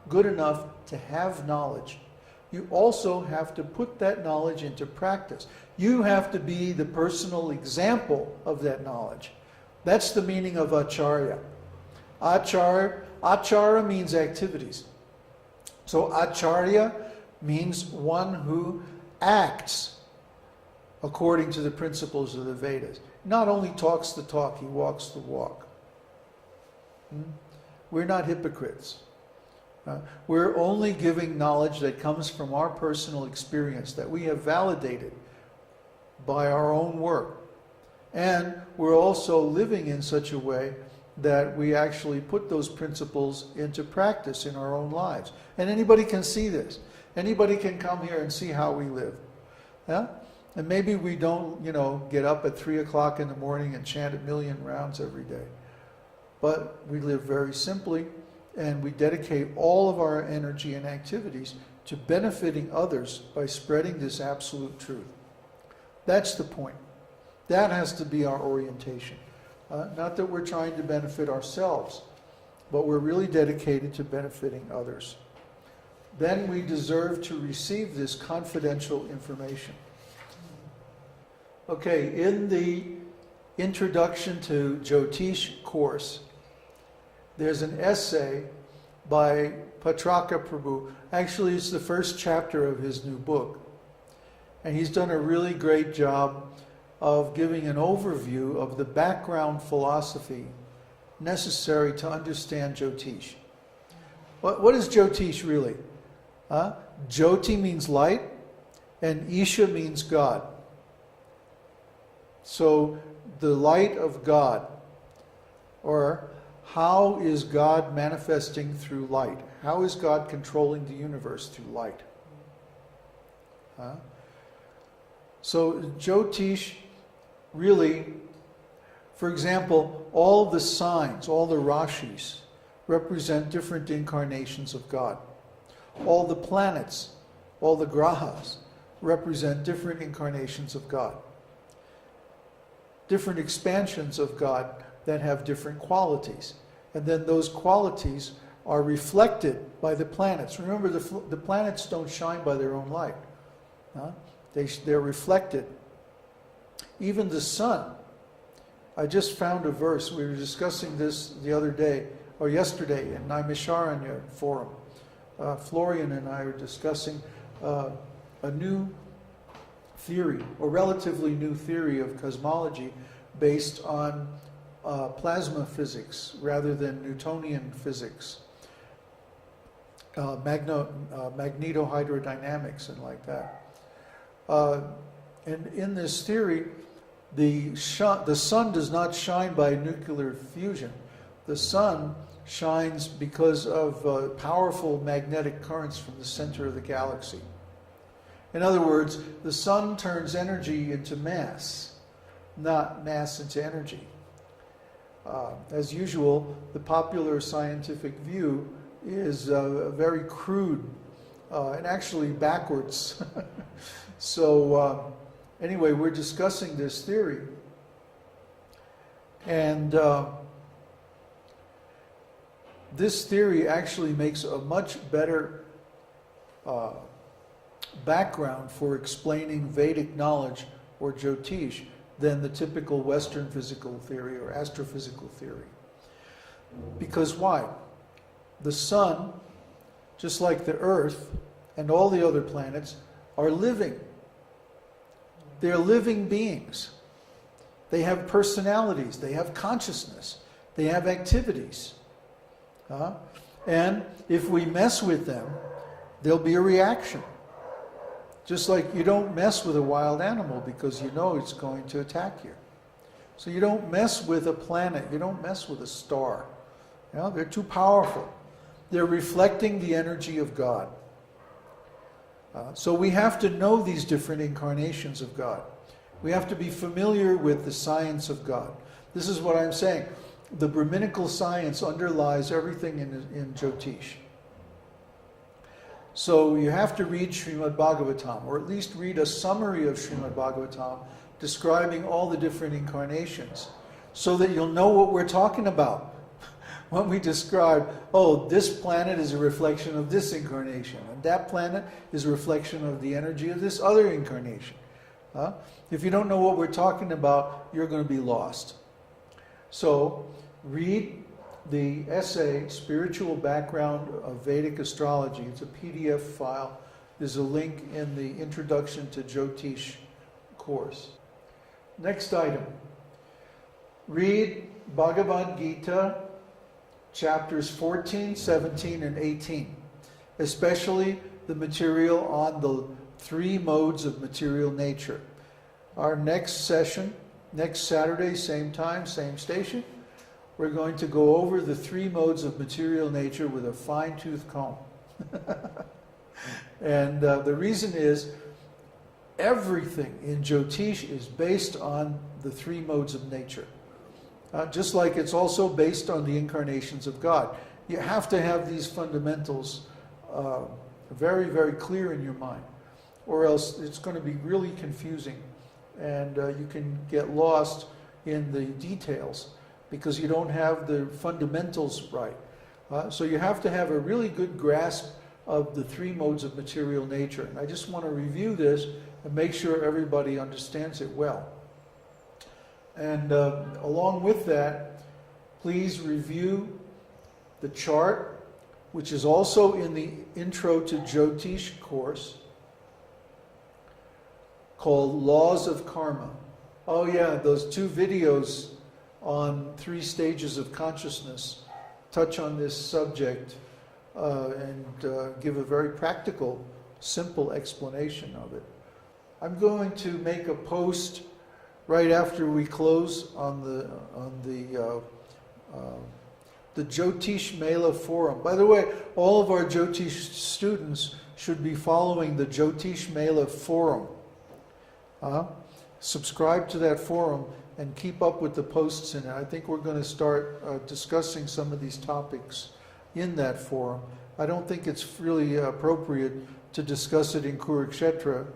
good enough to have knowledge. You also have to put that knowledge into practice. You have to be the personal example of that knowledge. That's the meaning of acharya. Achara means activities. So acharya means one who acts according to the principles of the Vedas. Not only talks the talk, he walks the walk. We're not hypocrites. We're only giving knowledge that comes from our personal experience, that we have validated by our own work. And we're also living in such a way that we actually put those principles into practice in our own lives. And anybody can see this. Anybody can come here and see how we live. Yeah? And maybe we don't, get up at 3 o'clock in the morning and chant 1,000,000 rounds every day. But we live very simply, and we dedicate all of our energy and activities to benefiting others by spreading this absolute truth. That's the point. That has to be our orientation. Not that we're trying to benefit ourselves, but we're really dedicated to benefiting others. Then we deserve to receive this confidential information. Okay, in the Introduction to Jyotish course, there's an essay by Patraka Prabhu. Actually, it's the first chapter of his new book. And he's done a really great job of giving an overview of the background philosophy necessary to understand Jyotish. What is Jyotish really? Jyoti means light, and Isha means God. So the light of God, or how is God manifesting through light? How is God controlling the universe through light? So Jyotish really, for example, all the signs, all the rashis represent different incarnations of God. All the planets, all the grahas represent different incarnations of God. Different expansions of God that have different qualities. And then those qualities are reflected by the planets. Remember, the planets don't shine by their own light. They're reflected. Even the sun. I just found a verse. We were discussing this the other day, or yesterday, in Naimisharanya forum. Florian and I were discussing a new theory, or relatively new theory of cosmology based on plasma physics rather than Newtonian physics, magnetohydrodynamics and like that. And in this theory, the sun does not shine by nuclear fusion. The sun shines because of powerful magnetic currents from the center of the galaxy. In other words, the sun turns energy into mass, not mass into energy. As usual, the popular scientific view is very crude and actually backwards. So anyway, we're discussing this theory. And this theory actually makes a much better background for explaining Vedic knowledge or Jyotish than the typical Western physical theory or astrophysical theory. Because why? The sun, just like the Earth and all the other planets, are living. They're living beings. They have personalities. They have consciousness. They have activities. And if we mess with them, there'll be a reaction. Just like you don't mess with a wild animal because you know it's going to attack you. So you don't mess with a planet. You don't mess with a star. They're too powerful. They're reflecting the energy of God. So we have to know these different incarnations of God. We have to be familiar with the science of God. This is what I'm saying. The Brahminical science underlies everything in Jyotish. So you have to read Srimad Bhagavatam, or at least read a summary of Srimad Bhagavatam describing all the different incarnations, so that you'll know what we're talking about. when we describe, oh, this planet is a reflection of this incarnation, and that planet is a reflection of the energy of this other incarnation. If you don't know what we're talking about, you're going to be lost. So, read the essay, Spiritual Background of Vedic Astrology. It's a PDF file. There's a link in the Introduction to Jyotish course. Next item. Read Bhagavad Gita, chapters 14, 17, and 18, especially the material on the 3 modes of material nature. Our next session, next Saturday, same time, same station, we're going to go over the 3 modes of material nature with a fine-tooth comb. And the reason is, everything in Jyotish is based on the 3 modes of nature. Just like it's also based on the incarnations of God. You have to have these fundamentals very, very clear in your mind, or else it's going to be really confusing, and you can get lost in the details because you don't have the fundamentals right. So you have to have a really good grasp of the 3 modes of material nature. And I just want to review this and make sure everybody understands it well. And along with that, please review the chart, which is also in the Intro to Jyotish course, called Laws of Karma. Oh yeah, those 2 videos on 3 stages of consciousness touch on this subject and give a very practical, simple explanation of it. I'm going to make a post right after we close on the Jyotish Mela forum. By the way, all of our Jyotish students should be following the Jyotish Mela forum. Subscribe to that forum and keep up with the posts in it. I think we're going to start discussing some of these topics in that forum. I don't think it's really appropriate to discuss it in Kurukshetra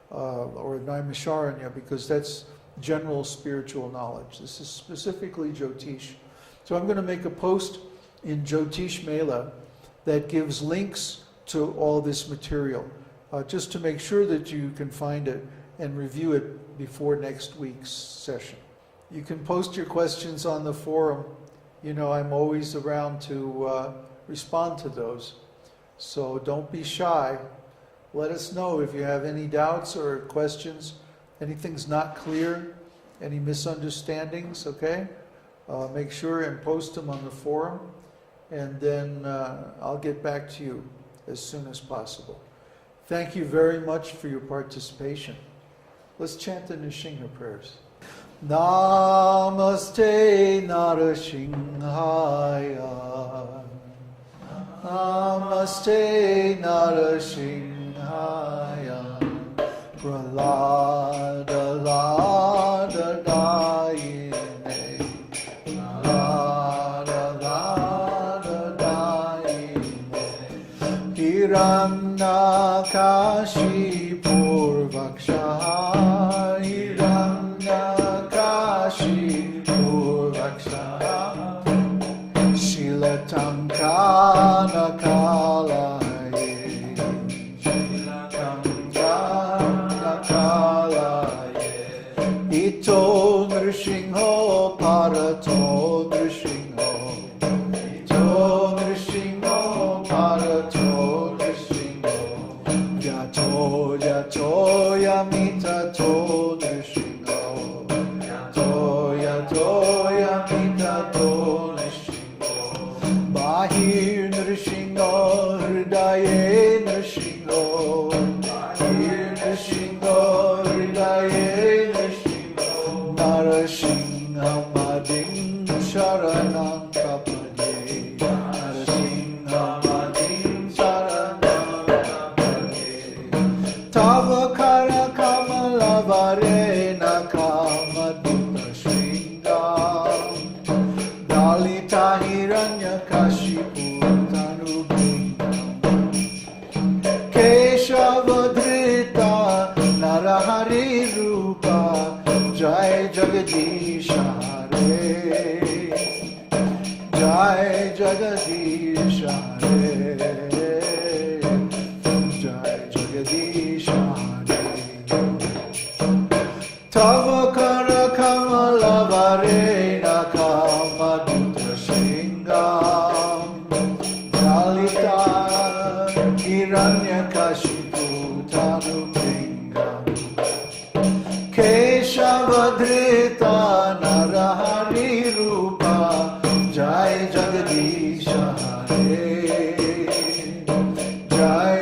or Naimisharanya, because that's general spiritual knowledge. This is specifically Jyotish. So I'm going to make a post in Jyotish Mela that gives links to all this material, just to make sure that you can find it and review it before next week's session. You can post your questions on the forum. You know, I'm always around to respond to those. So don't be shy. Let us know if you have any doubts or questions, anything's not clear, any misunderstandings, okay? Make sure and post them on the forum, and then I'll get back to you as soon as possible. Thank you very much for your participation. Let's chant the Nrsimha prayers. Namaste Narasimhaya. Namaste Narasimhaya. Pralada Lada Dayine. Pralada Lada Dayine. Hiranyakashi Purvaksha. Hiranyakashi Purvaksha. Shilatankana Kalaye. Shilatankana Kalaye. Ito Nrsimho Parato Nrsimho. Ito Nrsimho Parato Nrsimho. Yato Yato Yamitato Jagadish Hare, Jai Jagadish Hare. Tava Kara Kamala Varena Kama Dutra Singam, Dalita Hiranya Kashipu Tanu Pingam, Keshavadrita Narahari Rupa, Jai Jagadish Hare, Jai